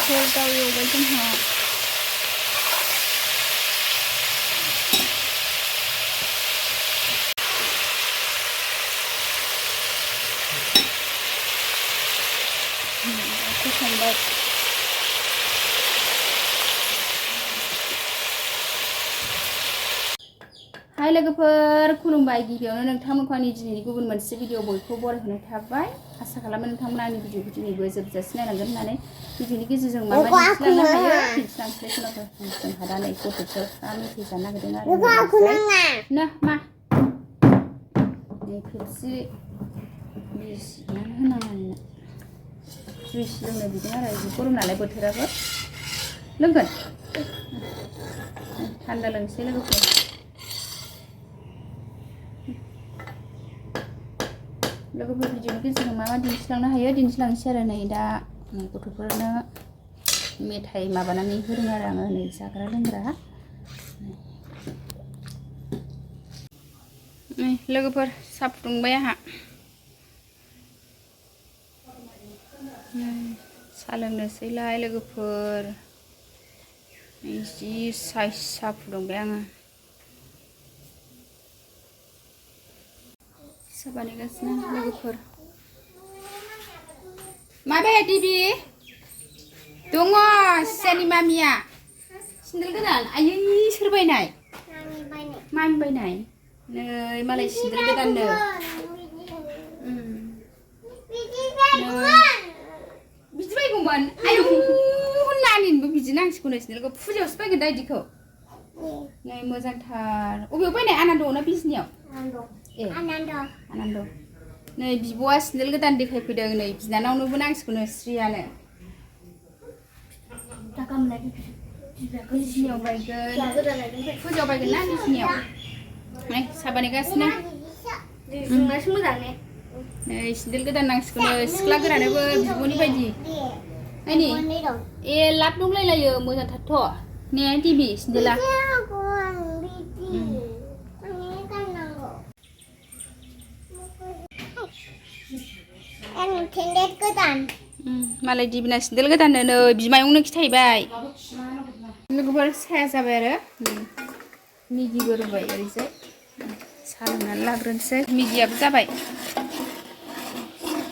जहल दाउ एवबाय जोंहा संबाय हाय लोगोफोर खुलुमबाय गिबियावनो नोंथांमोनखौ आंनि दिनैनि गुबुन मोनसे भिडिअ बयखौ बरायहोनाय थाबाय आसा खालामो नोंथांमोना आंनि भिडिअखौ दिनैबो जोबजासिम नायलांगोन होननानै भिडिअनि गेजेरजों माबायदि दिन्थिलांनो हायो दिन्थिलांसै जोंहा दा नै गथ'फोरा मेथाइ जानो नागिरदों आरो ना मा नै फेपसि बिसिनानै होनाङा जुइस लोंनो बिदों आरो गरम नालाय बोथोराबो लोंगोन थान्दा लोंसै लोगोफोर भिडिअनि गेजेरजों मा दिन्थिलांनो हायो दिन्थिलांसै आरो नै दा गथ'फोरनो मेथाइ माबानानै होदों आरो आङो नै जाग्रा लोंग्रा नै लोगोफोर साहा फुदुंबाय आंहा साहा लोंनोसैलाय लोगोफोर जि साइज साहा फुदुंबाय आङो साहा बानायगासिनो लोगोफोर माबे दिबि दङ सियानि मामिया सिन्देल गोदान आयै सोर बायनाय मामि बायनाय नै मालाय सिन्देल गोदाननो बिदि बायगौमोन आयौ नानिनोबो बिदि नांसिगौनो सिन्देलखौ फुजायावसो बायगोन दा इदिखौ नै मोजांथार अबेयाव बायनाय आनान्दआव ना बिजनियाव ए आनन्द नै बिब'आ सिन्देल गोदान देखायफैदों नै बिनानावनोबो नांसिगौनो स्रियानो बिजनियाव बायगोन फुजायाव बायगोन ना बिजनियाव नै साहा बानायगासिनो नै सिन्देल गोदान नांसिगौनो सिख्ला गोरानोबो बिब'नि बायदि नायनि ए लाब दंलायलायो मोजांथारथ' ने दिबि सिन्देला मालाय दिबिना सिन्देल गोदाननो नै बिमायंनो खिथाहैबाय लोगोफोर साया जाबाय आरो मेगिबो रुबाय ओरैजाय साहा लोंनानै लाग्रोनोसै मेगियाबो जाबाय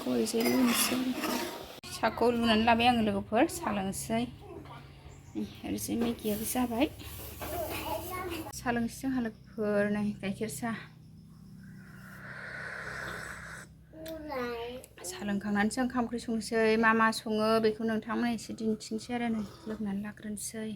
ओरैजाय लुनोसै साहाखौ लुनानै लाबाय आङो लोगोफोर साहा लोंनोसै ओरैजाय मेगियाबो जाबाय साहा लोंनोसै जोंहा लोगोफोर नै गाइखेर साहा साहा लोंखांनानैसो ओंखाम ओंख्रि संसै मा सङो बेखौ नोंथांमोना एसे दिन्थिनोसै आरो नै लोंनानै लाग्रोनोसै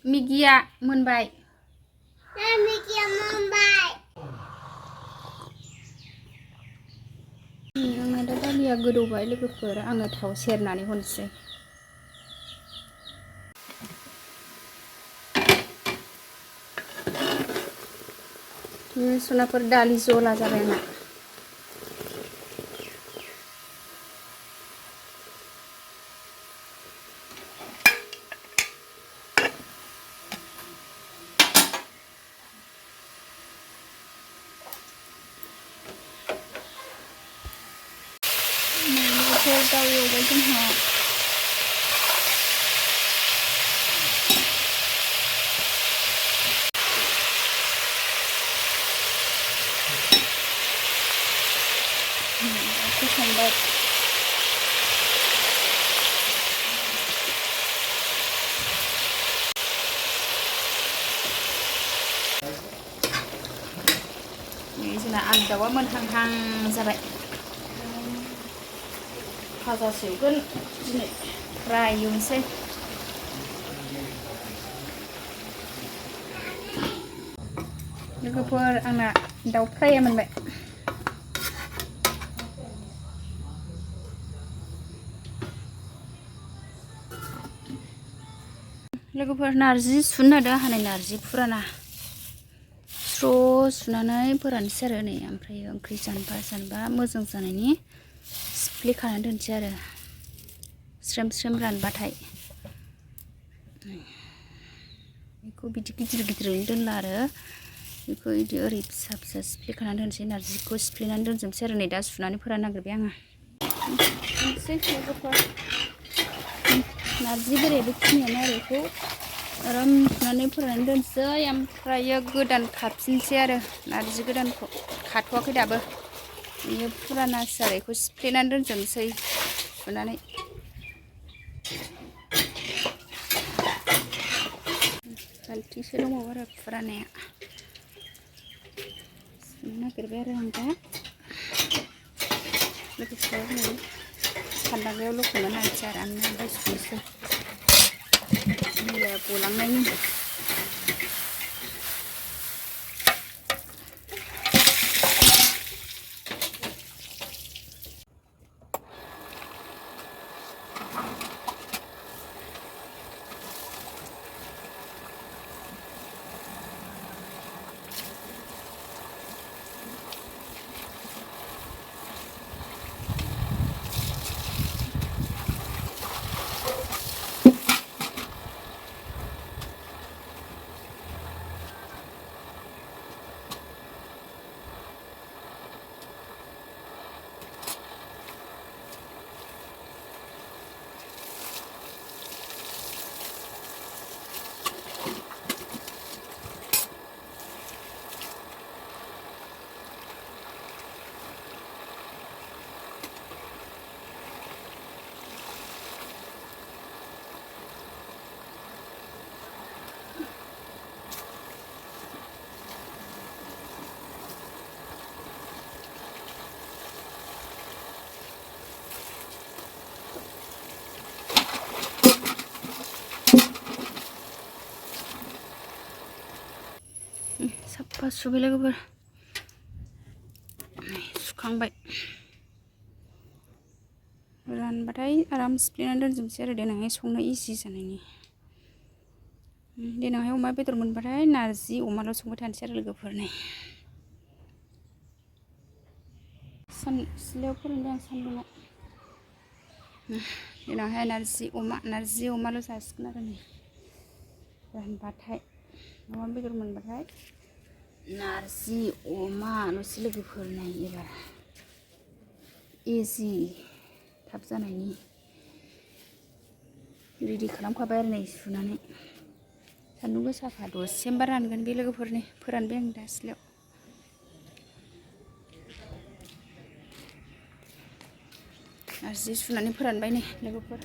मेगिया मोनबाय आंना दा दालिया गोदौबाय लोगोफोर आङो थाव सेरनानै हरनोसै सनाफोर दालि जला जाबाय आंना जहल दाउ एवबाय जोंहा संबाय जोंना आलु दाउआ मोनहांहां जाबाय भाजा सेवगोन दिनै फ्राय एवनोसै लोगोफोर आंना दाउ फ्राया मोनबाय लोगोफोर नारजि सुनो नागिरदों आंहा नै नारजि फुराना स्र' सुनानै फोरानसै आरो नै ओमफ्राय ओंख्रि जानबा मोजां जानायनि सिफ्लेखानानै दोनसै आरो स्रेम स्रेम रानबाथाय बेखौ बिदि गिदिर दोनला आरो बेखौ बिदि ओरै फिसा सिफ्लेखानानै दोनसै नारजिखौ सिफ्लेनानै दोनजोबसै आरो नै दा सुनानै फोराननांगोन आङो नारजि बोराय बेखिनियानो आरो बेखौ आराम सुनानै फोराननानै दोनसै ओमफ्रायो गोदान खाफिनसै आरो नारजि गोदानखौ खाथ'वाखै दाबो बेयो फुरानासो आरो बेखौ सिफ्लेनानै दोनजोबनोसै सुनानै बाल्थिंसे दंबावो आरो फुरानाया सुनो नागिरबाय आरो आं दा लोगोफोर नै सान्दांगायाव लखबना नायनोसै आरामनो ओमफ्राय सुनोसै मैलाया गलांनायनि साफा सुबाय लोगोफोर सुखांबाय रानबाथाय आराम सिफ्लेनानै दोनजोबसै आरो देनांहाय संनो इजि जानायनि देनांहाय अमा बेदर मोनबाथाय नारजि अमाल' संबाय थानोसै आरो लोगोफोर नै सिलायाव फोरानबाय आं सान्दुङाव देनांहाय नारजि अमाल' जासिगोन आरो नै रानबाथाय अमा बेदर मोनबाथाय नारजि अमाल'सो लोगोफोर नै एबार इजि थाब जानायनि रेडि खालामखाबाय आरो नै सुनानै सान्दुं गोसाखा दसेनोबा रानगोन बे लोगोफोरनि फोरानबाय आं दा सिलायाव नारजि सुनानै फोरानबाय नै लोगोफोर